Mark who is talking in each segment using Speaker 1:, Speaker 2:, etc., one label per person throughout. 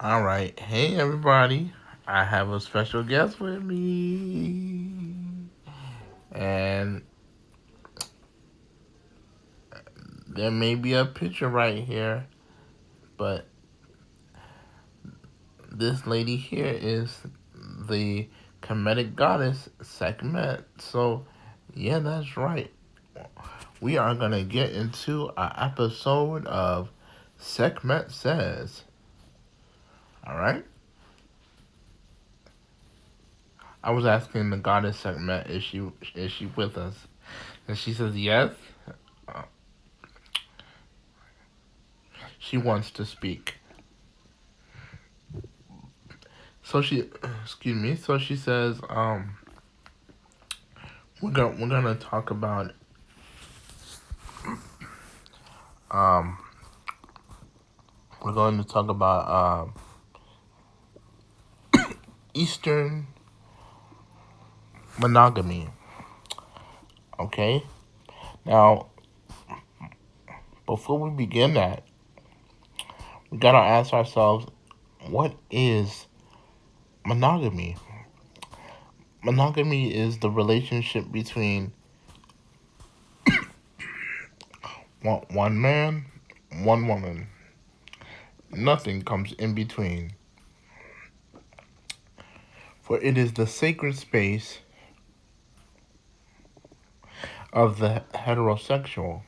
Speaker 1: All right. Hey, everybody. I have a special guest with me. And there may be a picture right here, but this lady here is the comedic goddess Sekhmet. So, yeah, that's right. We are going to get into an episode of Sekhmet Says. All right? I was asking the goddess Sekhmet, is she with us? And she says yes. Uh, she wants to speak. So she, excuse me. So she says, we're gonna talk about um, we're going to talk about Eastern monogamy. Okay. Now, before we begin that, we gotta ask ourselves, what is monogamy? Monogamy is the relationship between one man, one woman. Nothing comes in between. For it is the sacred space of the heterosexual,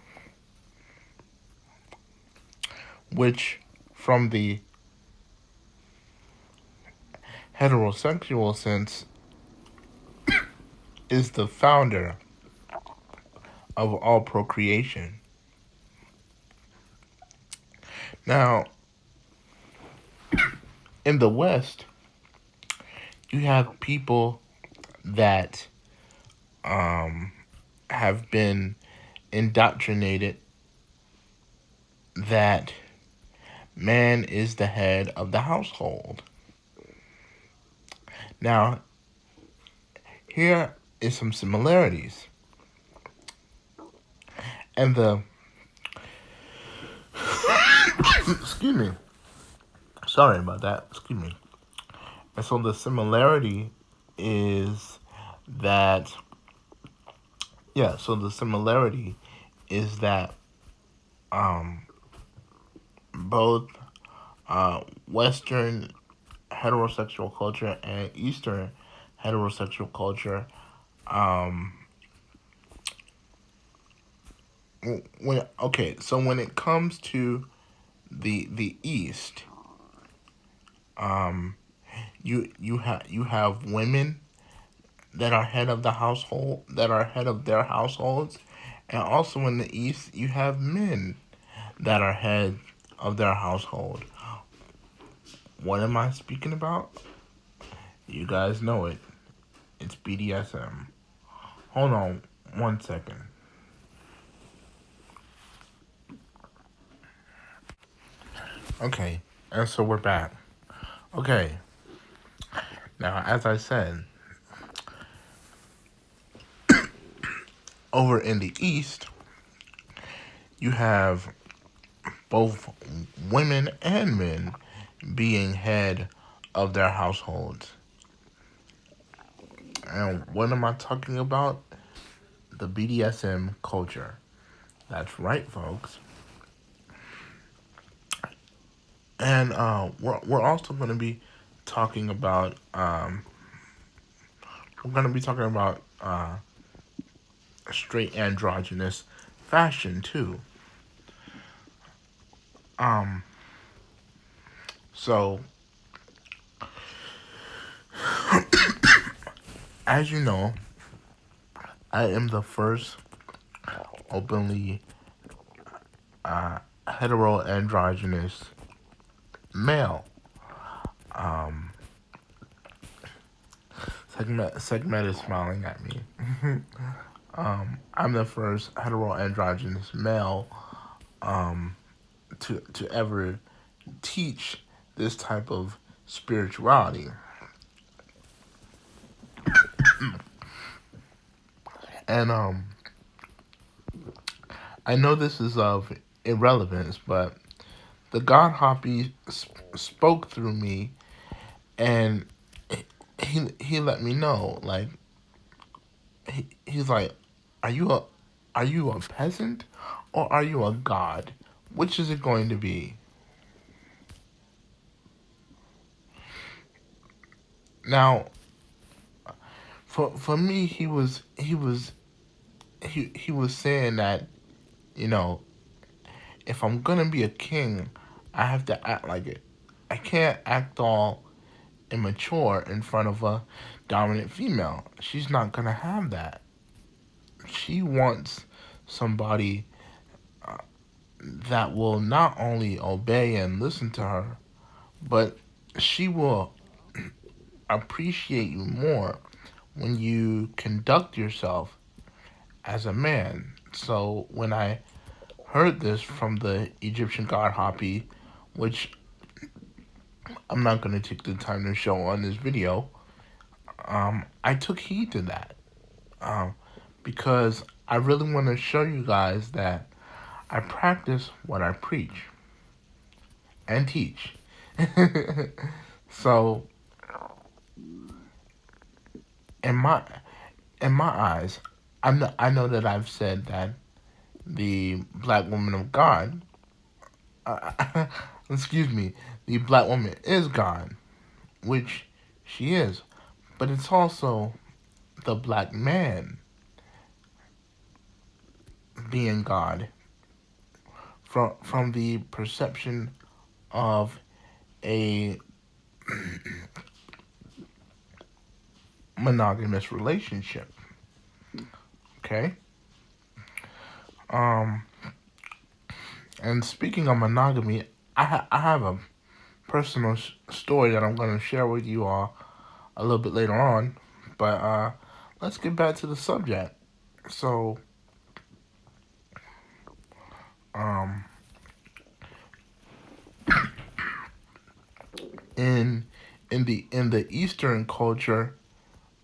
Speaker 1: which, from the heterosexual sense, is the founder of all procreation. Now, in the West, you have people that have been indoctrinated that man is the head of the household. Now, here is some similarities. And the excuse me. Sorry about that. Excuse me. And so the similarity is that so the similarity is that um both Western heterosexual culture and Eastern heterosexual culture um when it comes to the East, um you have women that are head of the household, that are head of their households, and also in the East you have men that are head of their household. What am I speaking about? You guys know it. It's BDSM. Hold on 1 second. Okay, and so we're back. Okay, now as I said, over in the East, you have both women and men being head of their households. And what am I talking about? The BDSM culture. That's right, folks. And we're also going to be talking about straight androgynous fashion too. Um, so as you know, I am the first openly hetero androgynous male. Um, Segment is smiling at me. I'm the first hetero androgynous male to ever teach this type of spirituality. And I know this is of irrelevance, but the God Hoppy spoke through me, and he let me know, like, he's like, are you a peasant, or are you a god? Which is it going to be? Now, for me, he was saying that, you know, if I'm gonna be a king, I have to act like it. I can't act all immature in front of a dominant female. She's not gonna have that. She wants somebody that will not only obey and listen to her, but she will appreciate you more when you conduct yourself as a man. So when I heard this from the Egyptian god Hapi, which I'm not going to take the time to show on this video, I took heed to that, um, because I really want to show you guys that I practice what I preach and teach. So in my eyes, I know that I've said that the black woman of God, excuse me, the black woman is God, which she is, but it's also the black man being God from the perception of a monogamous relationship. Okay. Um, and speaking of monogamy, I have a personal story that I'm going to share with you all a little bit later on. But let's get back to the subject. So, um, in in the Eastern culture,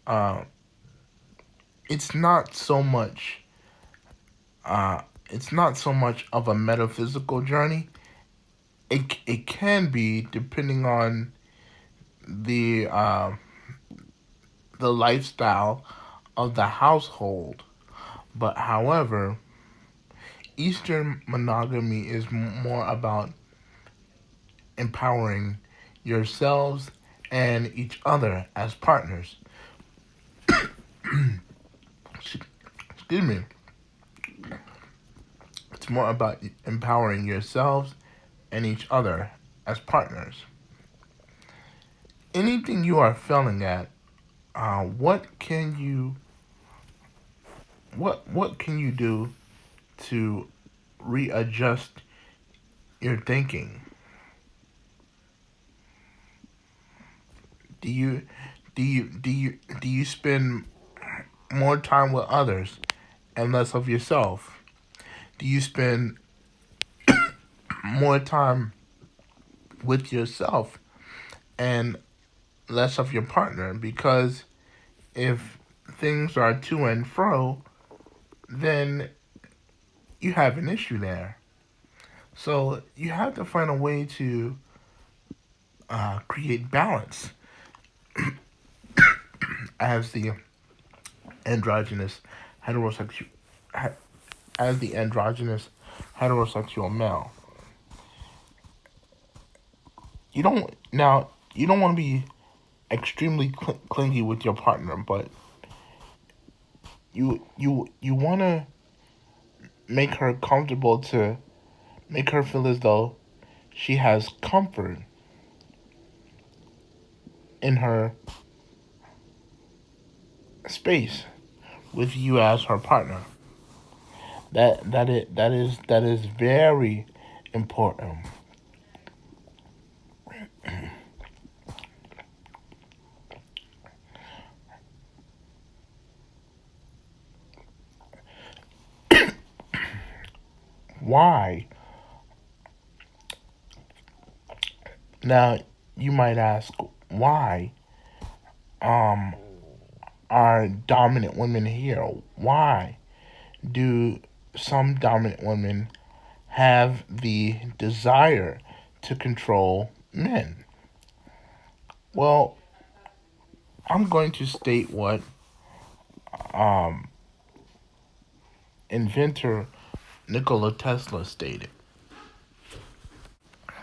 Speaker 1: uh, it's not so much it's not so much of a metaphysical journey. It can be, depending on the the lifestyle of the household. But however, Eastern monogamy is more about empowering yourselves and each other as partners. Excuse me. It's more about empowering yourselves and each other as partners. Anything you are failing at, what can you what can you do to readjust your thinking? Do you do you spend more time with others and less of yourself? Do you spend more time with yourself and less of your partner? Because if things are to and fro, then you have an issue there. So you have to find a way to create balance as the androgynous heterosexual as the androgynous heterosexual male. You don't want to be extremely clingy with your partner, but you want to make her comfortable, to make her feel as though she has comfort in her space with you as her partner. That is very important. Why? Now you might ask, why um are dominant women here? Why do some dominant women have the desire to control men. Well, I'm going to state what um, inventor Nikola Tesla stated.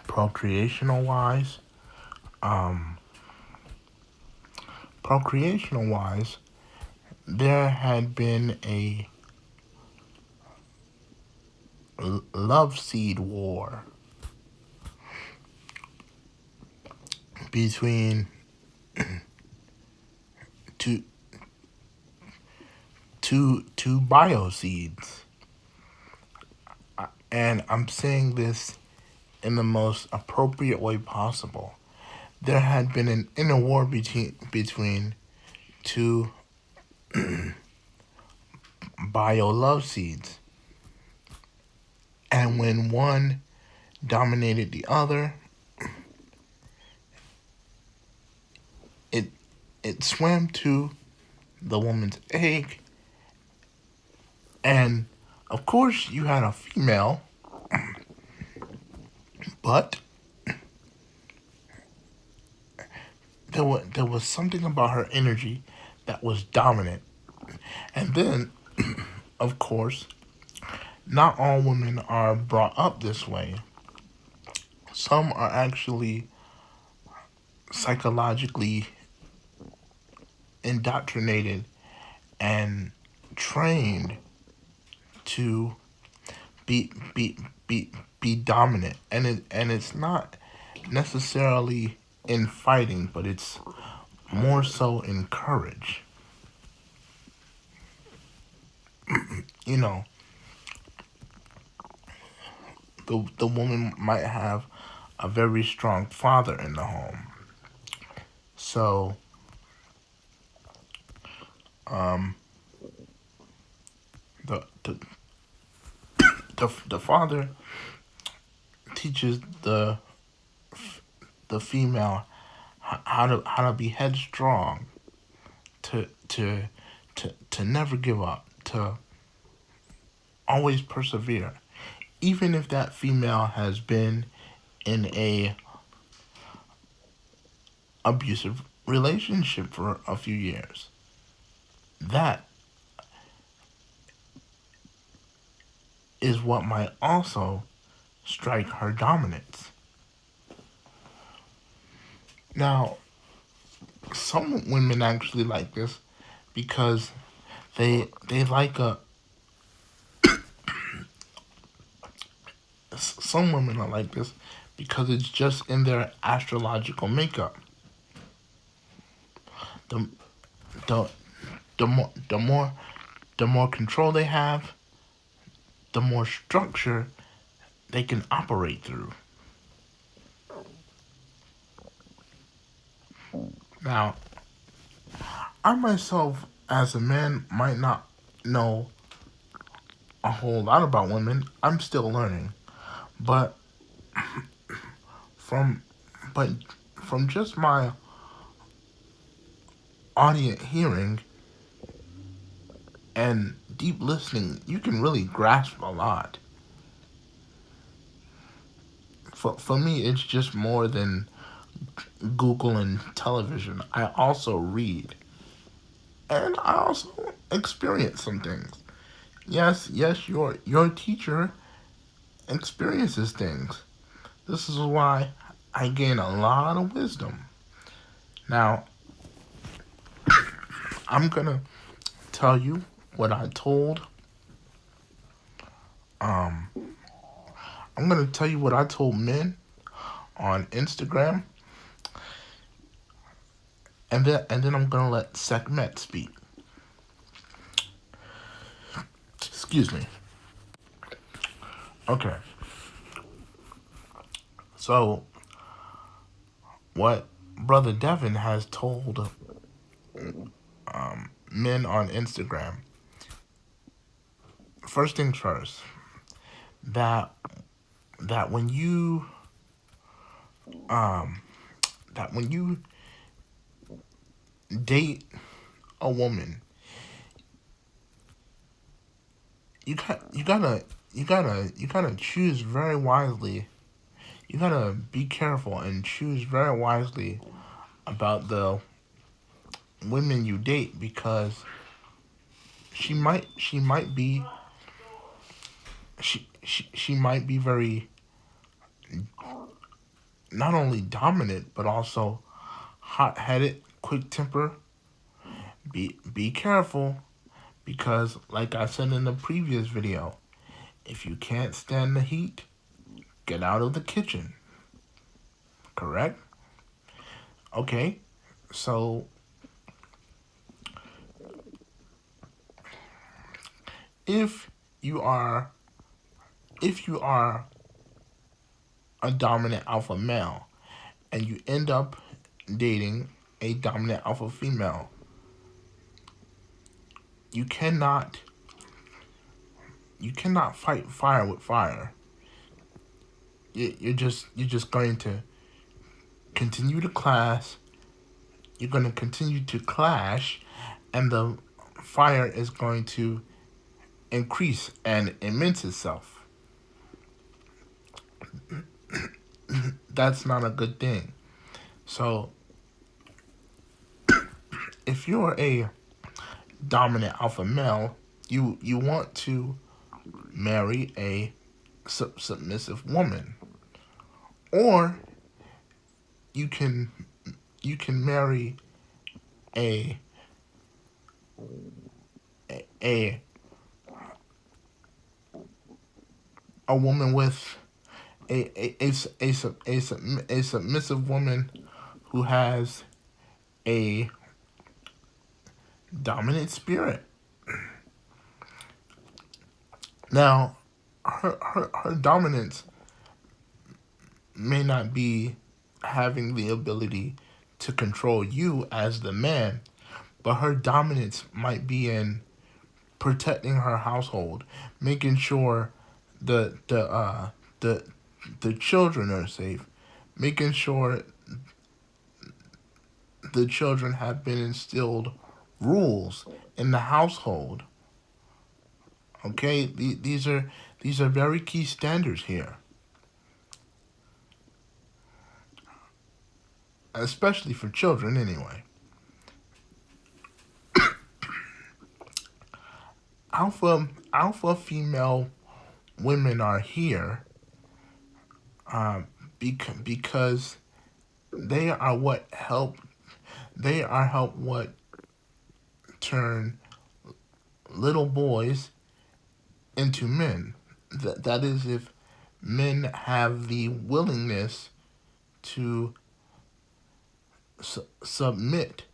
Speaker 1: Procreational wise, um, procreational wise, there had been a love seed war between two two bioseeds, and I'm saying this in the most appropriate way possible. There had been an inner war between two bio love seeds, and when one dominated the other, it it swam to the woman's egg, and of course you had a female, but there was something about her energy that was dominant. And then, of course, not all women are brought up this way. Some are actually psychologically indoctrinated and trained to be be be dominant, and it's not necessarily in fighting, but it's more so in courage. You know, the woman might have a very strong father in the home, so um, the the father teaches the female how to be headstrong, to to never give up, to always persevere, even if that female has been in a abusive relationship for a few years. That is what might also strike her dominance. Now, some women actually like this because they like a some women are like this because it's just in their astrological makeup. The the the more control they have, the more structure they can operate through. Now, I myself, as a man, might not know a whole lot about women. I'm still learning, but from but from just my audience hearing and deep listening, you can really grasp a lot. For me, it's just more than Google and television. I also read, and I also experience some things. Yes, your teacher experiences things. This is why I gain a lot of wisdom. Now, I'm gonna tell you what I told. Um, I'm gonna tell you what I told men on Instagram, and then I'm gonna let Sekhmet speak. Excuse me. Okay. So, what Brother Devin has told men on Instagram. First things first, that that when you um that when you date a woman, you gotta choose very wisely you gotta be careful and choose very wisely about the women you date, because she might be she might be very, not only dominant but also hot-headed, quick temper. Be careful, because like I said in the previous video, if you can't stand the heat, get out of the kitchen. Correct? Okay. So if you are if you are a dominant alpha male and you end up dating a dominant alpha female, you cannot fight fire with fire. You're just going to continue to clash. You're going to continue to clash, and the fire is going to increase and immense itself. That's not a good thing. So if you're a dominant alpha male, you want to marry a submissive woman, or you can marry a a a woman with a submissive woman who has a dominant spirit. Now, her dominance may not be having the ability to control you as the man, but her dominance might be in protecting her household, making sure the the children are safe, making sure the children have been instilled rules in the household. Okay, these are very key standards here, especially for children. Anyway, alpha female women are here, because they are what turn little boys into men. That is, if men have the willingness to submit,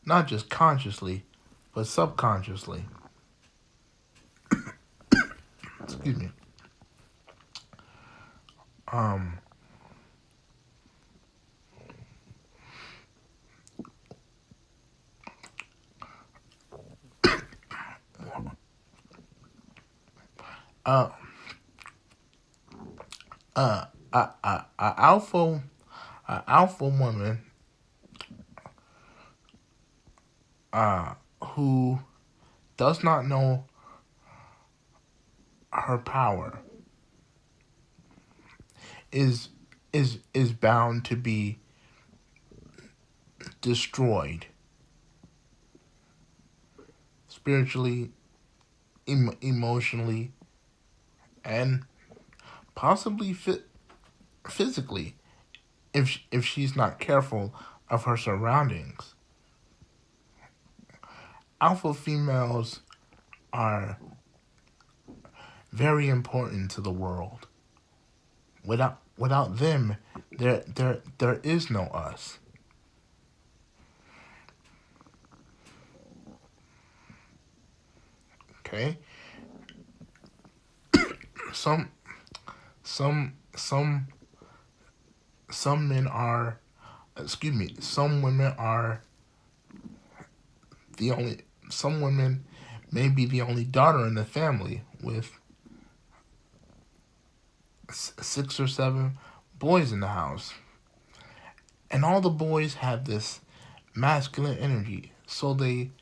Speaker 1: not just consciously, but subconsciously. Excuse me. Um, uh, a alpha woman, who does not know her power is bound to be destroyed spiritually, emotionally, and possibly physically, if she's not careful of her surroundings. Alpha females are very important to the world. Without them, there is no us. Okay? Some some some some men are, excuse me, some women are the only some women may be the only daughter in the family with 6 or 7 boys in the house. And all the boys have this masculine energy. So they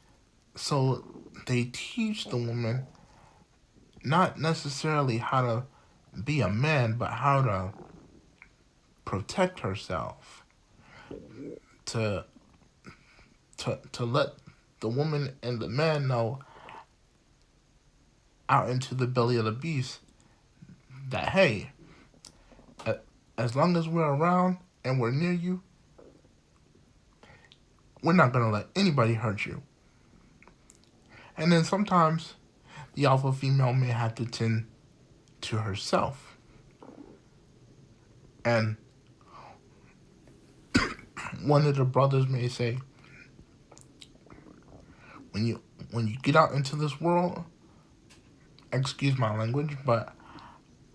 Speaker 1: teach the woman not necessarily how to be a man, but how to protect herself, to to let the woman and the man know out into the belly of the beast that, hey, as long as we're around and we're near you, we're not gonna let anybody hurt you. And then sometimes the alpha female may have to tend to herself. And one of the brothers may say, when you get out into this world, excuse my language, but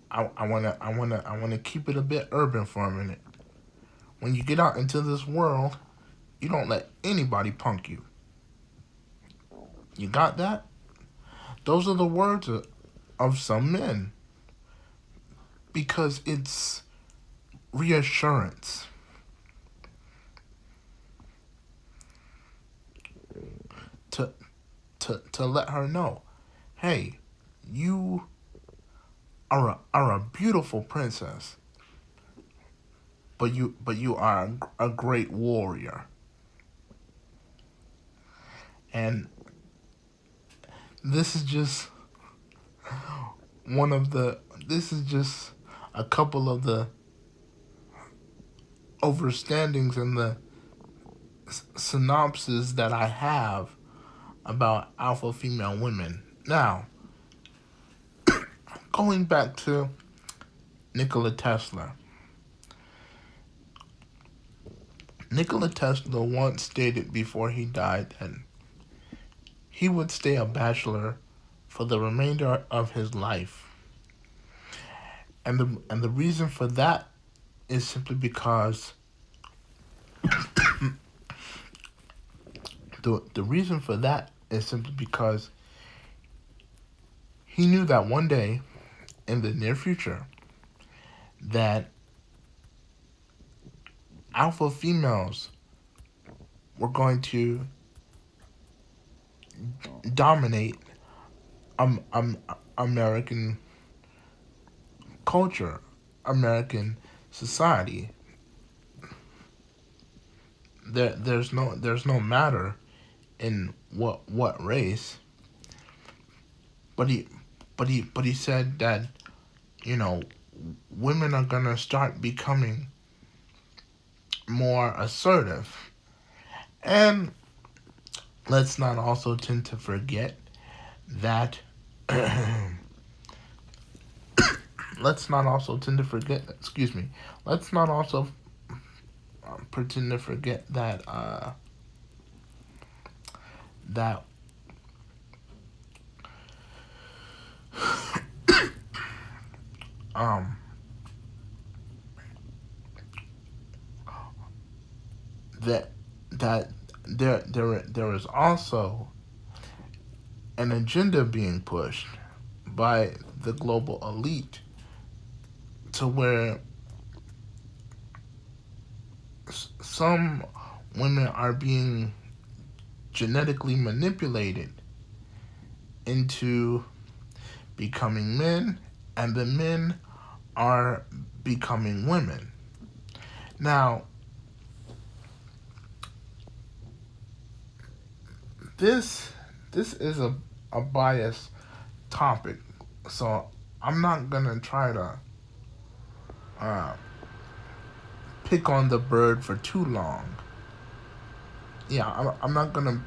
Speaker 1: I wanna keep it a bit urban for a minute. When you get out into this world, you don't let anybody punk you. You got that? Those are the words of some men, because it's reassurance. To to let her know, hey, you are a beautiful princess, but you are a great warrior. And this is just one of the this is just a couple of the overstandings and the synopsis that I have about alpha female women. Now, going back to Nikola Tesla. Nikola Tesla once stated before he died that he would stay a bachelor for the remainder of his life. And the reason for that is simply because the reason for that is simply because he knew that one day in the near future that alpha females were going to dominate American culture, American society. There's no matter in what race, but he said that, you know, women are gonna start becoming more assertive. And let's not also tend to forget that let's not also tend to forget excuse me let's not also pretend to forget that that um that that there is also an agenda being pushed by the global elite to where some women are being genetically manipulated into becoming men, and the men are becoming women. Now, this is a biased topic, so I'm not gonna try to uh, pick on the bird for too long. Yeah, I'm not gonna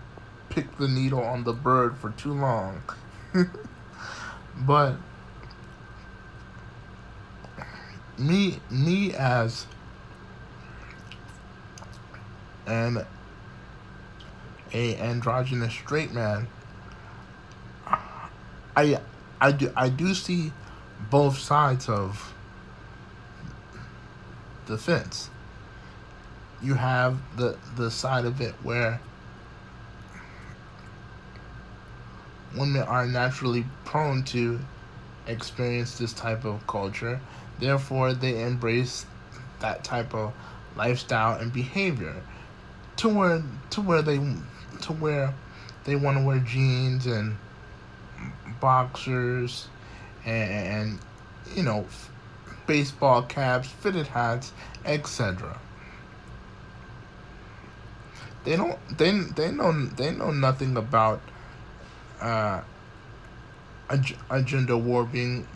Speaker 1: pick the needle on the bird for too long. But me as an a androgynous straight man, I I do see both sides of the fence. You have the side of it where women are naturally prone to experience this type of culture. Therefore, they embrace that type of lifestyle and behavior to where to where they want to wear jeans and boxers and you know, baseball caps, fitted hats, etc. They know nothing about uh, a gender war being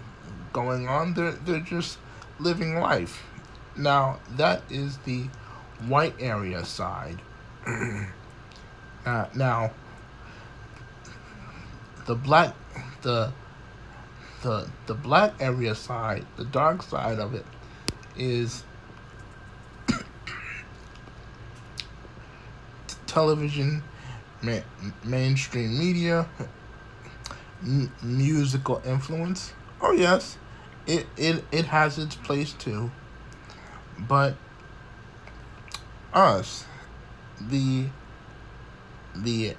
Speaker 1: going on. They're just living life. Now that is the white area side. Now the black the the black area side, the dark side of it, is television, ma- mainstream media, musical influence. Oh yes, it has its place too. But us, the the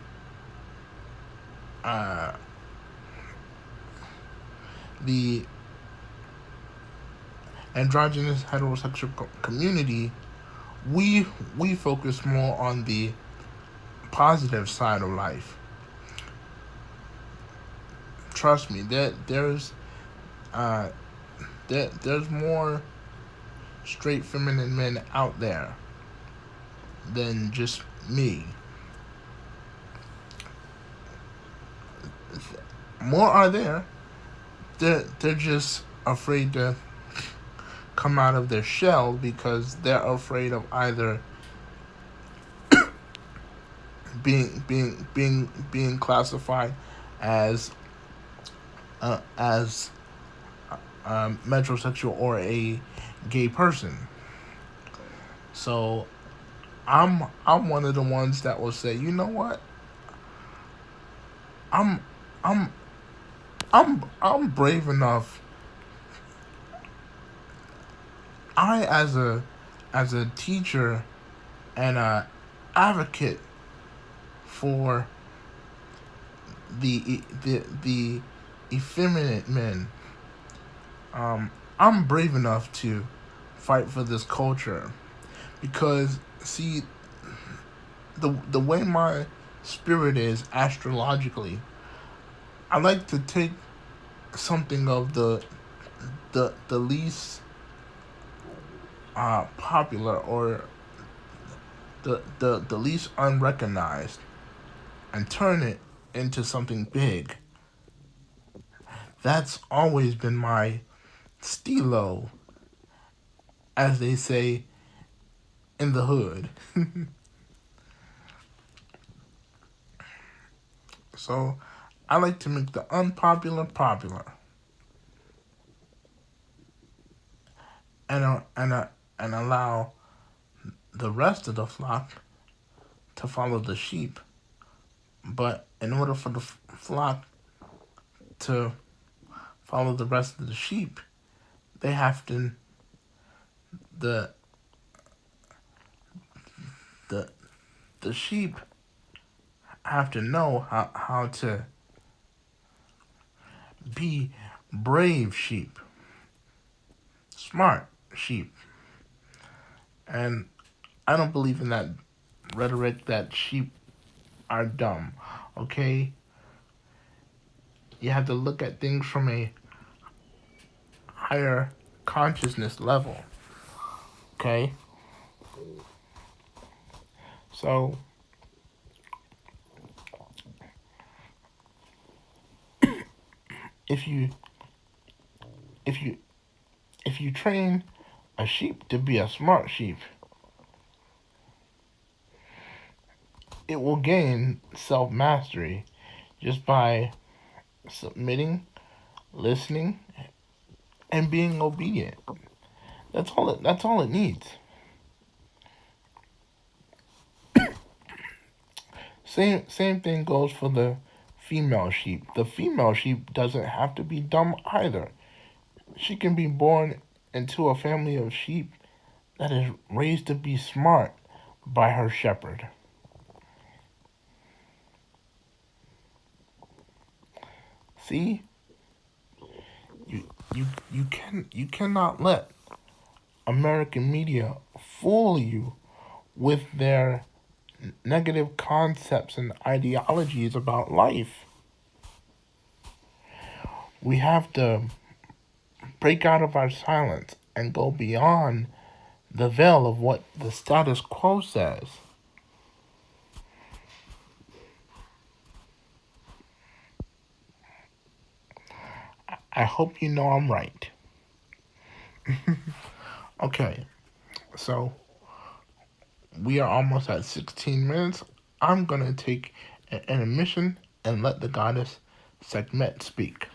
Speaker 1: uh, the androgynous heterosexual community, we focus more on the positive side of life. Trust me, uh, there's more straight feminine men out there than just me. More are there. They're just afraid to come out of their shell because they're afraid of either being classified as as metrosexual or a gay person. So I'm one of the ones that will say, you know what, I'm I'm I'm brave enough. I as a teacher and a advocate for the effeminate men. I'm brave enough to fight for this culture because see the way my spirit is astrologically, I like to take something of the least popular or the least unrecognized and turn it into something big. That's always been my stilo, as they say in the hood. So I like to make the unpopular popular, and and allow the rest of the flock to follow the sheep. But in order for the flock to follow the rest of the sheep, they have to the the the sheep have to know how to be brave sheep, smart sheep. And I don't believe in that rhetoric that sheep are dumb. Okay? You have to look at things from a higher consciousness level. Okay? So if you if you if you train a sheep to be a smart sheep, it will gain self mastery just by submitting, listening, and being obedient. That's all it needs. Same thing goes for the female sheep. The female sheep doesn't have to be dumb either. She can be born into a family of sheep that is raised to be smart by her shepherd. See? You you cannot let American media fool you with their negative concepts and ideologies about life. we have to break out of our silence and go beyond the veil of what the status quo says. I hope you know I'm right. Okay, so we are almost at 16 minutes. I'm going to take an intermission and let the goddess Sekhmet speak.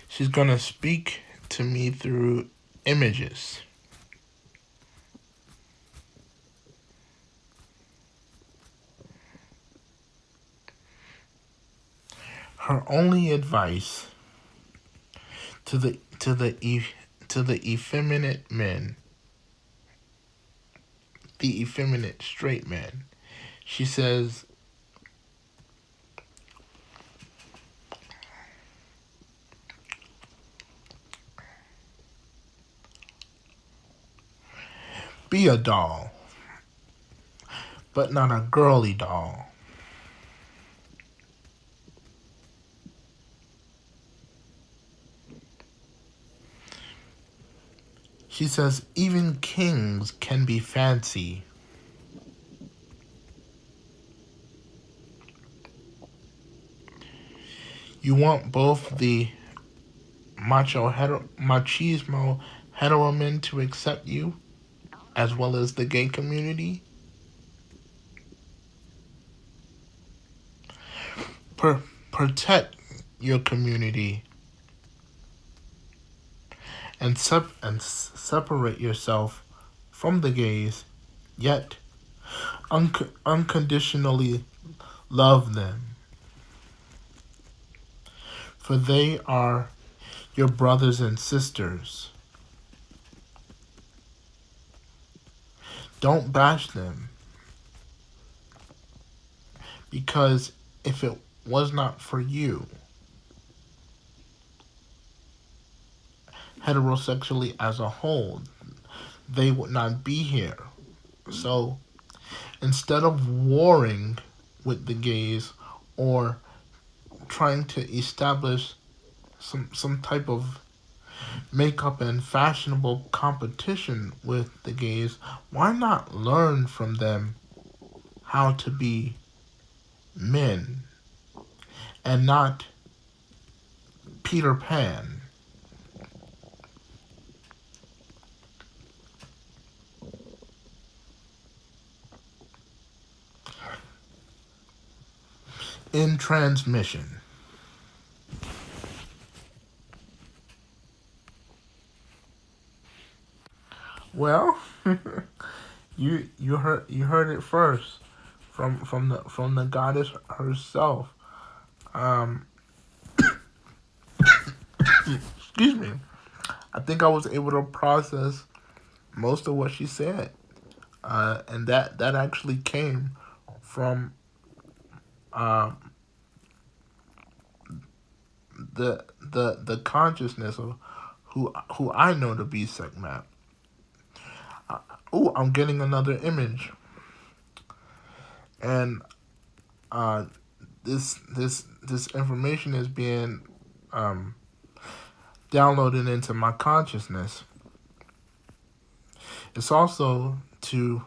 Speaker 1: She's going to speak to me through images. Her only advice to the effeminate men, the effeminate straight men, she says, be a doll, but not a girly doll. She says, even kings can be fancy. You want both the machismo hetero men to accept you, as well as the gay community. Protect your community and separate yourself from the gays, yet unconditionally love them, for they are your brothers and sisters. Don't bash them, because if it was not for you, heterosexually as a whole, they would not be here. So instead of warring with the gays or trying to establish some type of makeup and fashionable competition with the gays, why not learn from them how to be men and not Peter Pan? In transmission. Well, you heard it first from the goddess herself. Um, excuse me. I think I was able to process most of what she said, and that actually came from uh, the consciousness of who I know to be Sekhmet. Oh, I'm getting another image, and uh, this information is being um, downloaded into my consciousness. It's also to.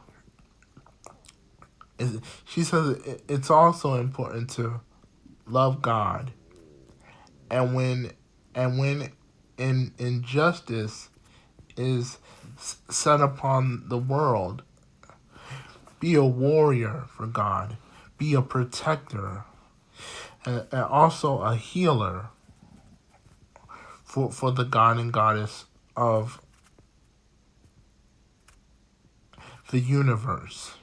Speaker 1: She says it's also important to love God, and when injustice is set upon the world, be a warrior for God, be a protector, and also a healer for the God and Goddess of the universe.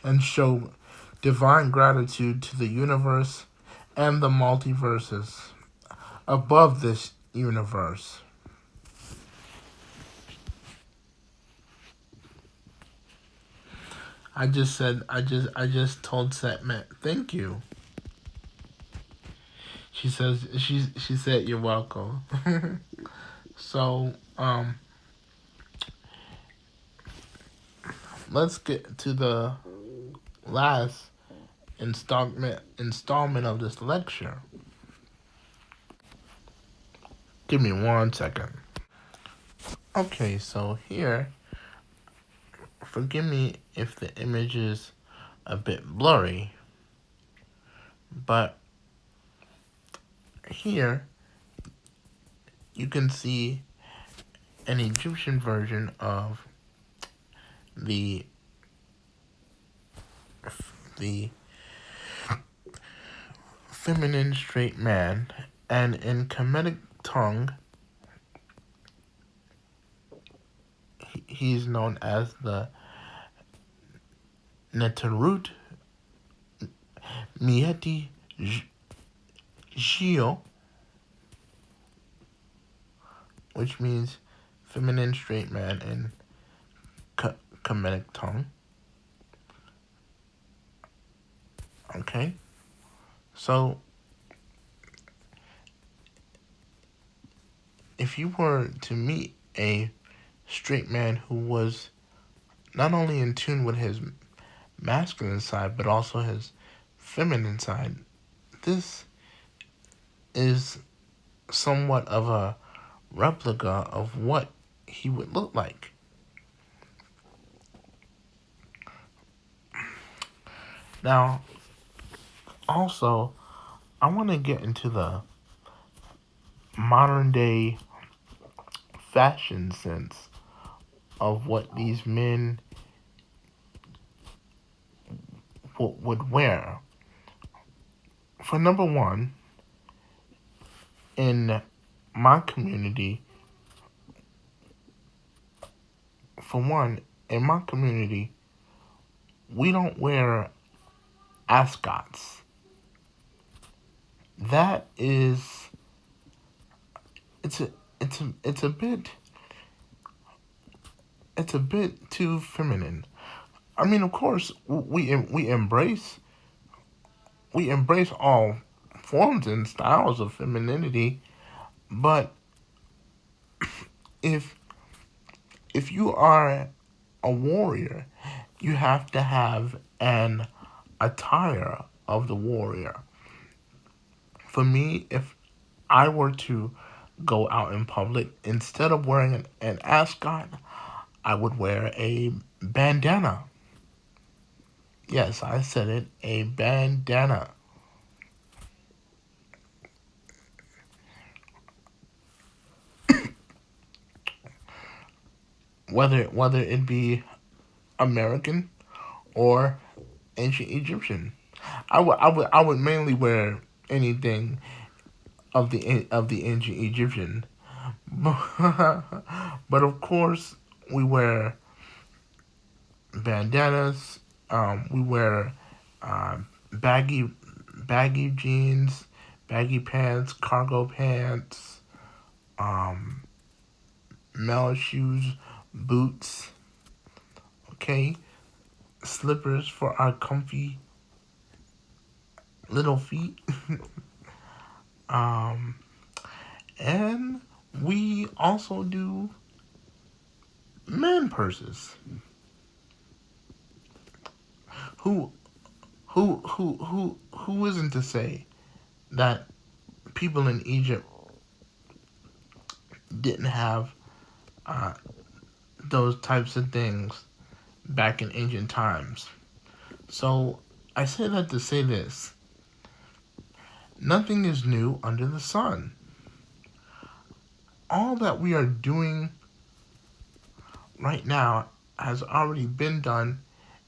Speaker 1: And show divine gratitude to the universe and the multiverses above this universe. I just told Sekhmet, thank you. She said you're welcome. So let's get to the last installment of this lecture. Give me 1 second. Okay, so here, forgive me if the image is a bit blurry, but here you can see an Egyptian version of the the feminine straight man, and in Kemetic tongue, he's known as the Netarut Mieti Gio, which means feminine straight man in Kemetic tongue. Okay, so if you were to meet a straight man who was not only in tune with his masculine side but also his feminine side, this is somewhat of a replica of what he would look like. Now, also, I want to get into the modern day fashion sense of what these men would wear. For number one, in my community, we don't wear ascots. That is, it's a bit too feminine. I mean, of course, we embrace all forms and styles of femininity, but if you are a warrior, you have to have an attire of the warrior. For me, if I were to go out in public, instead of wearing an ascot, I would wear a bandana. Yes, I said it, a bandana. Whether it be American or ancient Egyptian, I would mainly wear anything of the ancient Egyptian, but of course we wear bandanas. We wear baggy jeans, baggy pants, cargo pants, male shoes, boots. Okay, slippers for our comfy little feet. And we also do man purses. Who isn't to say that people in Egypt didn't have those types of things back in ancient times? So I say that to say this: nothing is new under the sun. All that we are doing right now has already been done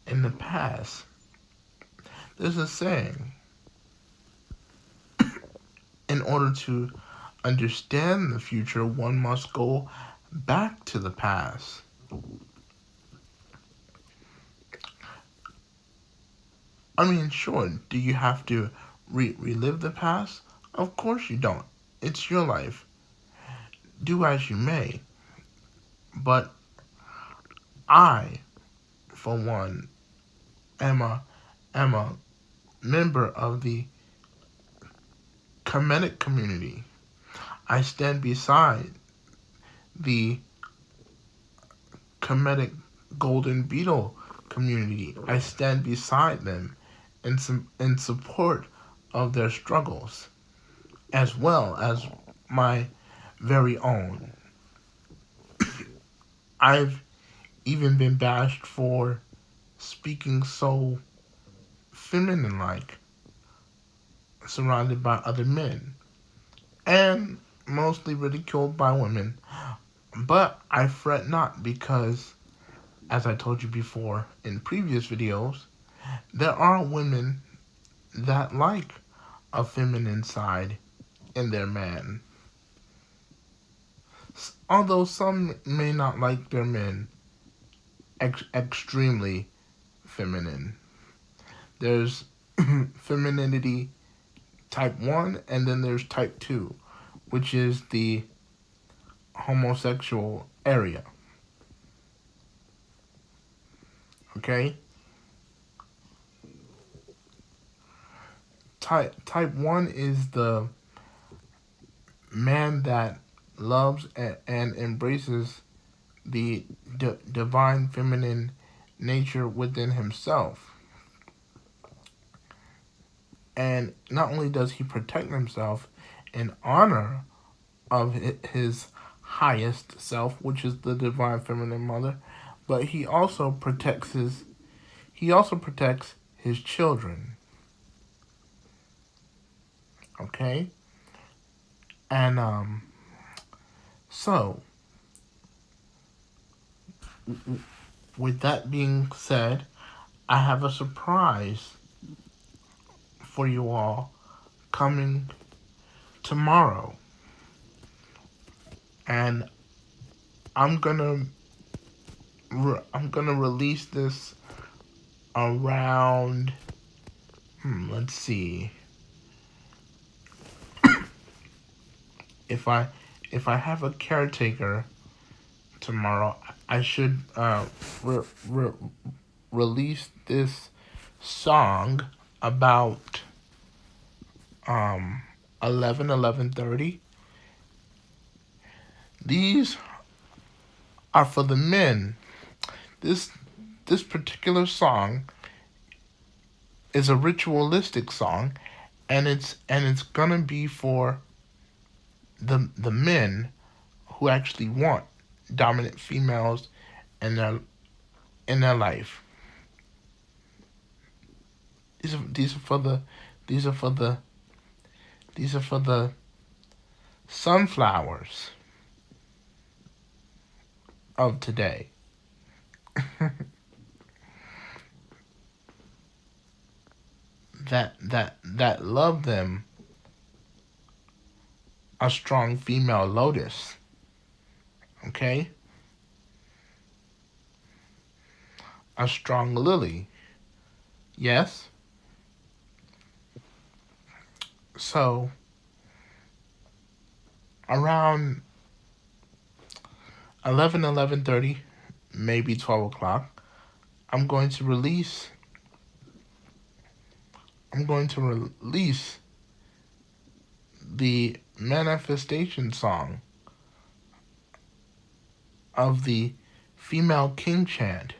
Speaker 1: in the past. There's a saying: in order to understand the future, one must go back to the past. I mean, sure, do you have to relive the past? Of course you don't. It's your life. Do as you may. But I, for one, am a member of the Kemetic community. I stand beside the Kemetic golden beetle community. I stand beside them in support of their struggles, as well as my very own. I've even been bashed for speaking so feminine like, surrounded by other men, and mostly ridiculed by women. But I fret not because, as I told you before in previous videos, there are women that like a feminine side in their man. Although some may not like their men extremely feminine. There's femininity type 1, and then there's type 2, which is the homosexual area. Okay? Type 1 is the man that loves and embraces the divine feminine nature within himself. And not only does he protect himself in honor of his highest self, which is the divine feminine mother, but he also protects his children. Okay? And so with that being said, I have a surprise for you all coming tomorrow. And I'm gonna release this around let's see, if I have a caretaker tomorrow, I should release this song about 11:30. These are for the men. This particular song is a ritualistic song, and it's gonna be for the men who actually want dominant females in their life. These are for the sunflowers of today. that love them a strong female lotus. Okay? A strong lily. Yes? So, around 11:30, maybe 12 o'clock, I'm going to release the manifestation song of the female king chant,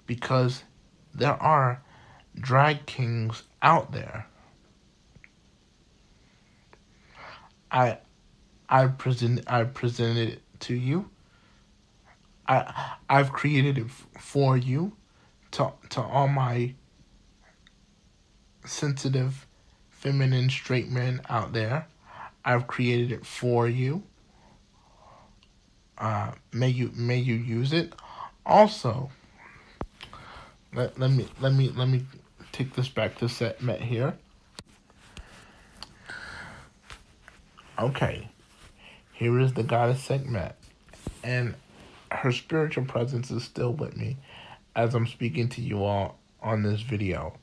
Speaker 1: because there are drag kings out there. I presented it to you. I've created it for you, to all my sensitive, feminine, straight men out there. I've created it for you. May you use it. Also, let me take this back to Sekhmet here. Okay, here is the goddess Sekhmet, and her spiritual presence is still with me as I'm speaking to you all on this video.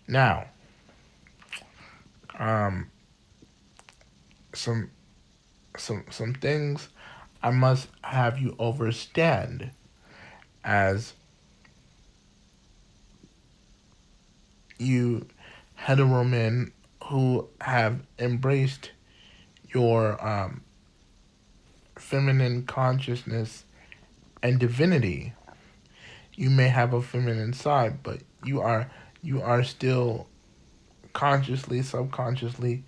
Speaker 1: Now, some things I must have you understand as you hetero men who have embraced your feminine consciousness and divinity. You may have a feminine side, but you are still consciously, subconsciously,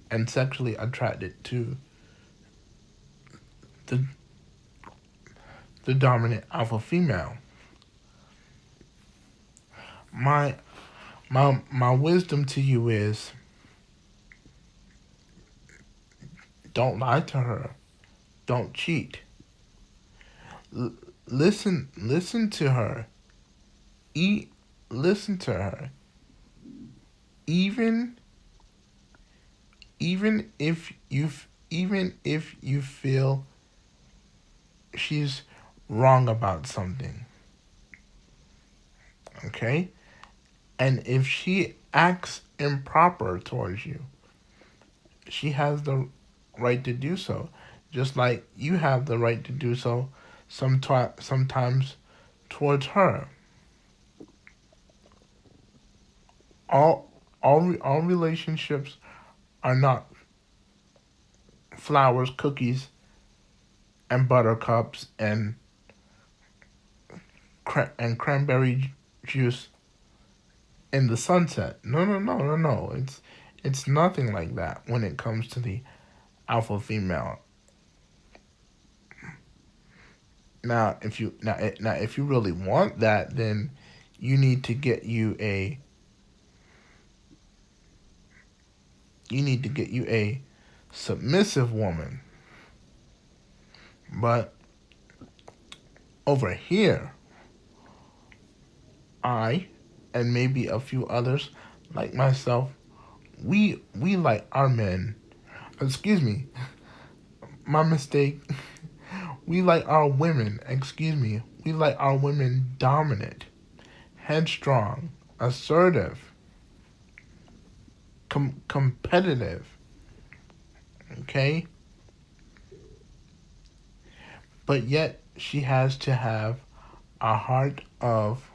Speaker 1: and sexually attracted to the the dominant alpha female. My my wisdom to you is, don't lie to her. Don't cheat. L- listen to her. Eat listen to her. Even even if you even if you feel she's wrong about something, okay? And if she acts improper towards you, she has the right to do so, just like you have the right to do so sometimes towards her. All relationships are not flowers, cookies, and buttercups and cranberry juice in the sunset. No, no, no, no, no. It's nothing like that when it comes to the alpha female. Now if you really want that, then you need to get you a submissive woman. But over here, I and maybe a few others like myself, we like our men. Excuse me, my mistake. We like our women. Excuse me. We like our women dominant, headstrong, assertive, competitive. Okay, but yet she has to have a heart of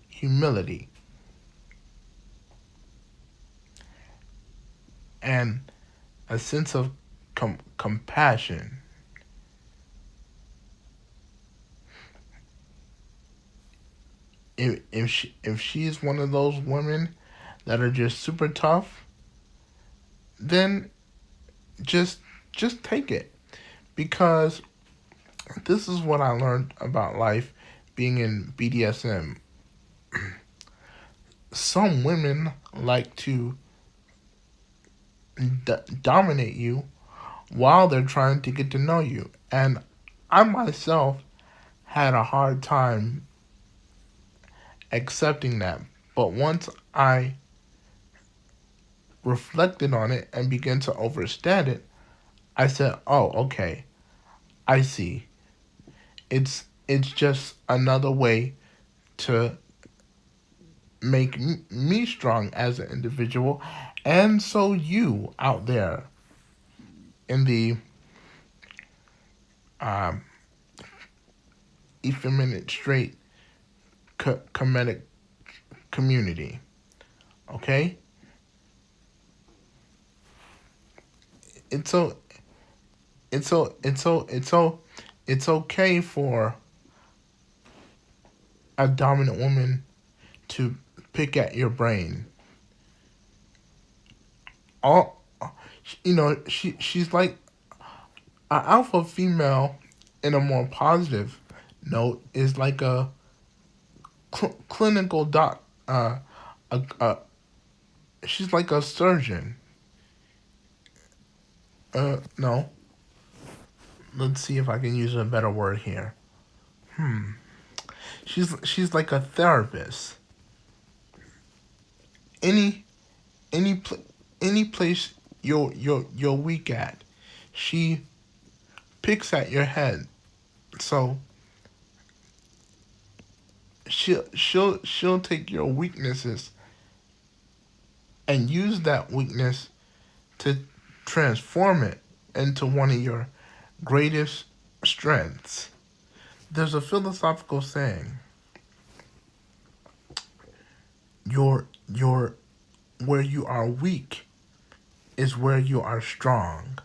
Speaker 1: humility and a sense of compassion. If she's one of those women that are just super tough, then just just take it, because this is what I learned about life being in BDSM. Some women like to dominate you while they're trying to get to know you, and I myself had a hard time accepting that. But once I reflected on it and began to understand it, I said, "Oh, okay, I see. It's just another way to make me strong as an individual, and so you out there in the um, effeminate straight comedic community. Okay, it's so it's so it's so it's so it's okay for a dominant woman to pick at your brain. All she's like an alpha female in a more positive note is like a clinical doc. A she's like a surgeon. No, let's see if I can use a better word here. Hmm. She's like a therapist. Any any pl- any place you're weak at, she picks at your head. So she'll take your weaknesses and use that weakness to transform it into one of your greatest strengths. There's a philosophical saying: your where you are weak is where you are strong.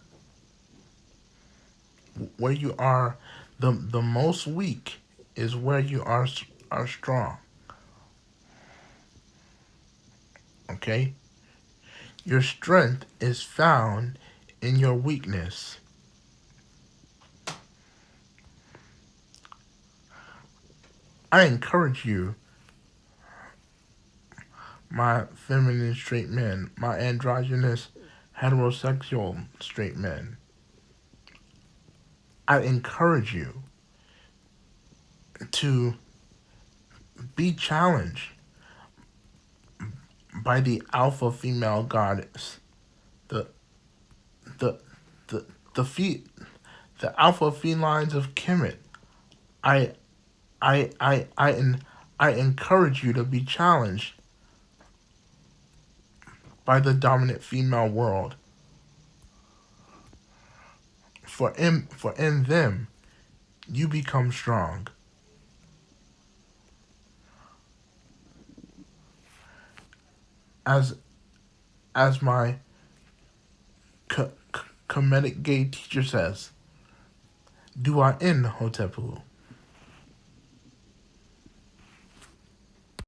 Speaker 1: Where you are the most weak is where you are strong. Okay? Your strength is found in your weakness. I encourage you, my feminine straight men, my androgynous heterosexual straight men. I encourage you to be challenged by the alpha female goddess, the the the the feet, the alpha felines of Kemet. I I I I I encourage you to be challenged by the dominant female world. For in them you become strong. As as my Kemetic gay teacher says, do I in Hotepu?